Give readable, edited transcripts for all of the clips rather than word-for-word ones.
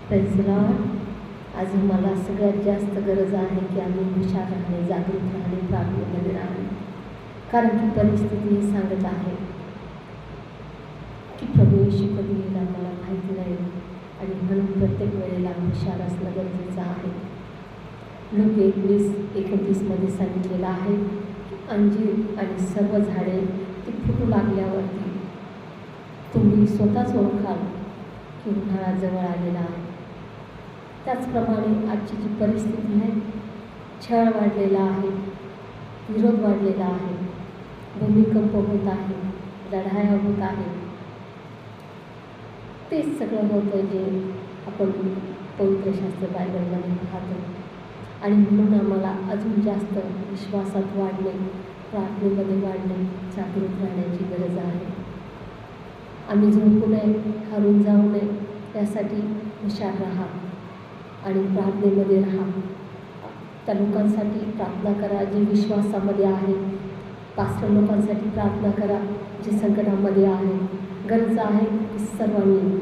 Praise the Lord. आज मला सगळ्यात जास्त गरज आहे की आम्ही हुशार राहणे, जागृत राहणे, प्रार्थनेमध्ये राहणे. कारण की परिस्थिती हे सांगत आहे की प्रभू येशू कधी येईल आम्हाला माहिती नाही, आणि म्हणून प्रत्येक वेळेला हुशार असणं गरजेचं आहे. लूक 21:29 सांगितलेलं आहे की अंजीर आणि सर्व झाडे ती फुटू लागल्यावरती तुम्ही स्वतःच ओळखाल की उन्हाळा जवळ आलेला आहे. त्याचप्रमाणे आजची जी परिस्थिती आहे, छळ वाढलेला आहे, विरोध वाढलेला आहे, भूमिकंप होत आहे, लढाया होत आहेत. तेच सगळं होतं जे आपण पवित्र शास्त्र बायबलमध्ये पाहतो. आणि म्हणून आम्हाला अजून जास्त विश्वासात वाढणे, प्रार्थनेमध्ये वाढणे, जागृत राहण्याची गरज आहे. आम्ही झोपू नये, हरून जाऊ नये, यासाठी हुशार राहा आणि प्रार्थनेमध्ये राहा. त्या लोकांसाठी प्रार्थना करा जे विश्वासामध्ये आहेत. पास्टर लोकांसाठी प्रार्थना करा जे संकटामध्ये आहेत. गरज आहे की सर्वांनी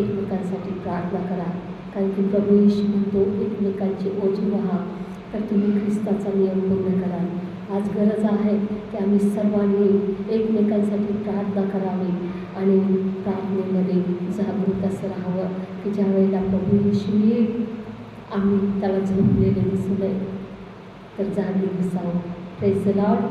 एकमेकांसाठी प्रार्थना करा, कारण की प्रभू येशू म्हणतो एकमेकांचे ओझे व्हा तर तुम्ही ख्रिस्ताचा नियम पूर्ण कराल. आज गरज आहे की आम्ही सर्वांनी एकमेकांसाठी प्रार्थना करावी आणि प्रार्थनेमध्ये जागृत असं राहावं की ज्या वेळेला प्रभू येशू येईल आम्ही त्याला झोपलेले दिसू नये, तर जागी दिसावं. Praise the Lord.